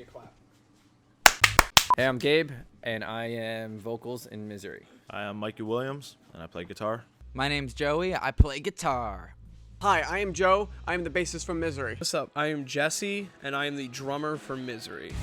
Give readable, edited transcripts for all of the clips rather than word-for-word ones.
clap. Hey, I'm Gabe, and I am vocals in Misery. Hi, I'm Mikey Williams, and I play guitar. My name's Joey. I play guitar. Hi, I am Joe. I am the bassist from Misery. What's up? I am Jesse, and I am the drummer for Misery.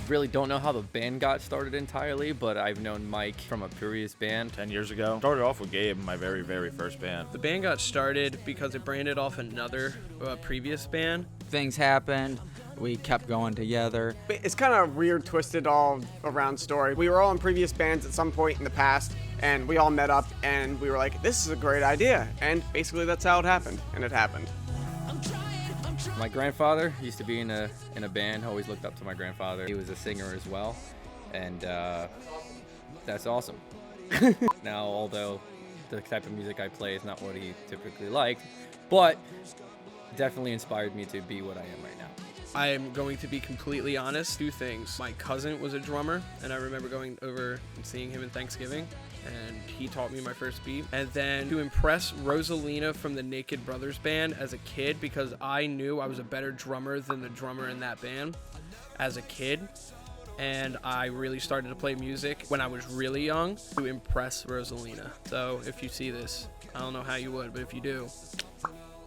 Really don't know how the band got started entirely, but I've known Mike from a previous band. 10 years ago. Started off with Gabe, my very, very first band. The band got started because it branded off another previous band. Things happened. We kept going together. It's kind of a weird, twisted, all around story. We were all in previous bands at some point in the past, and we all met up, and we were like, this is a great idea. And basically that's how it happened, and it happened. My grandfather used to be in a band. Always looked up to my grandfather. He was a singer as well, and that's awesome. Now, although the type of music I play is not what he typically liked, but definitely inspired me to be what I am right now. I am going to be completely honest. Two things. My cousin was a drummer, and I remember going over and seeing him in Thanksgiving, and he taught me my first beat. And then to impress Rosalina from the Naked Brothers band as a kid, because I knew I was a better drummer than the drummer in that band as a kid. And I really started to play music when I was really young to impress Rosalina. So if you see this, I don't know how you would, but if you do,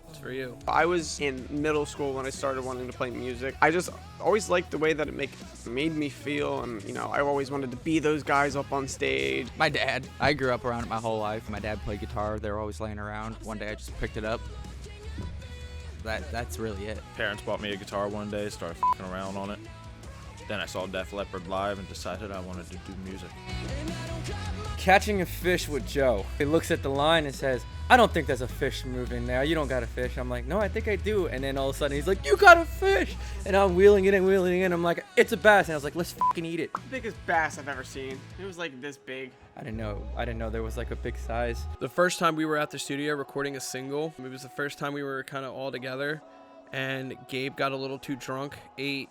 it's for you. I was in middle school when I started wanting to play music. I just always liked the way that it made me feel, and I always wanted to be those guys up on stage. My dad. I grew up around it my whole life. My dad played guitar. They were always laying around. One day I just picked it up. That's really it. Parents bought me a guitar one day, started f***ing around on it. Then I saw Def Leppard live and decided I wanted to do music. Catching a fish with Joe. He looks at the line and says, I don't think there's a fish moving there. You don't got a fish. I'm like, no, I think I do. And then all of a sudden he's like, you got a fish. And I'm wheeling it and I'm like, it's a bass. And I was like, let's fucking eat it. The biggest bass I've ever seen. It was like this big. I didn't know there was like a big size. The first time we were at the studio recording a single, it was the first time we were kind of all together, and Gabe got a little too drunk, ate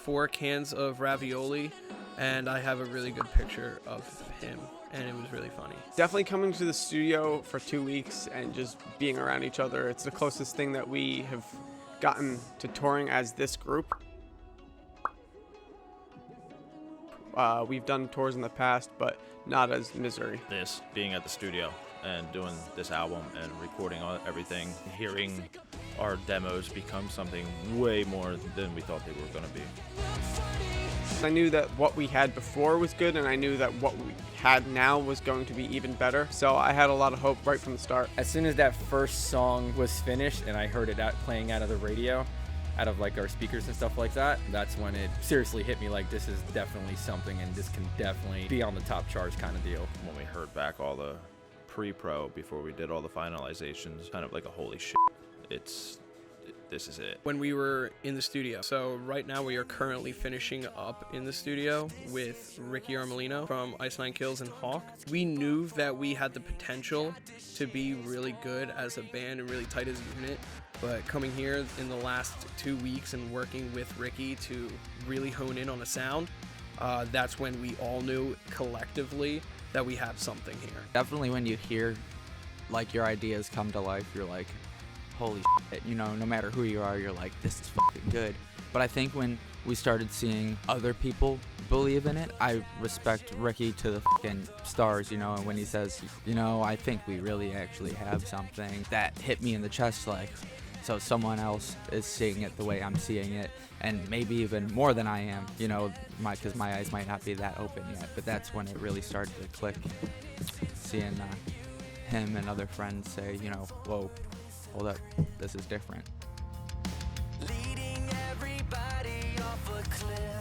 4 cans of ravioli, and I have a really good picture of him, and it was really funny. Definitely coming to the studio for 2 weeks and just being around each other. It's the closest thing that we have gotten to touring as this group. We've done tours in the past, but not as Misery. This, being at the studio and doing this album and recording everything, hearing our demos become something way more than we thought they were going to be. I knew that what we had before was good, and I knew that what we had now was going to be even better. So I had a lot of hope right from the start. As soon as that first song was finished and I heard it playing out of the radio, out of like our speakers and stuff like that, that's when it seriously hit me like this is definitely something, and this can definitely be on the top charts kind of deal. When we heard back all the pre-pro before we did all the finalizations, kind of like a holy shit, this is it. When we were in the studio. So right now we are currently finishing up in the studio with Ricky Armelino from Ice Nine Kills and Hawk. We knew that we had the potential to be really good as a band and really tight as a unit, but coming here in the last 2 weeks and working with Ricky to really hone in on a sound, that's when we all knew collectively that we have something here. Definitely when you hear like your ideas come to life, you're like, holy shit, no matter who you are, you're like, this is fucking good. But I think when we started seeing other people believe in it, I respect Ricky to the fucking stars, and when he says, I think we really actually have something, that hit me in the chest, like, so someone else is seeing it the way I'm seeing it, and maybe even more than I am, because my eyes might not be that open yet, but that's when it really started to click, seeing him and other friends say, whoa, hold up, this is different. Leading everybody off a cliff.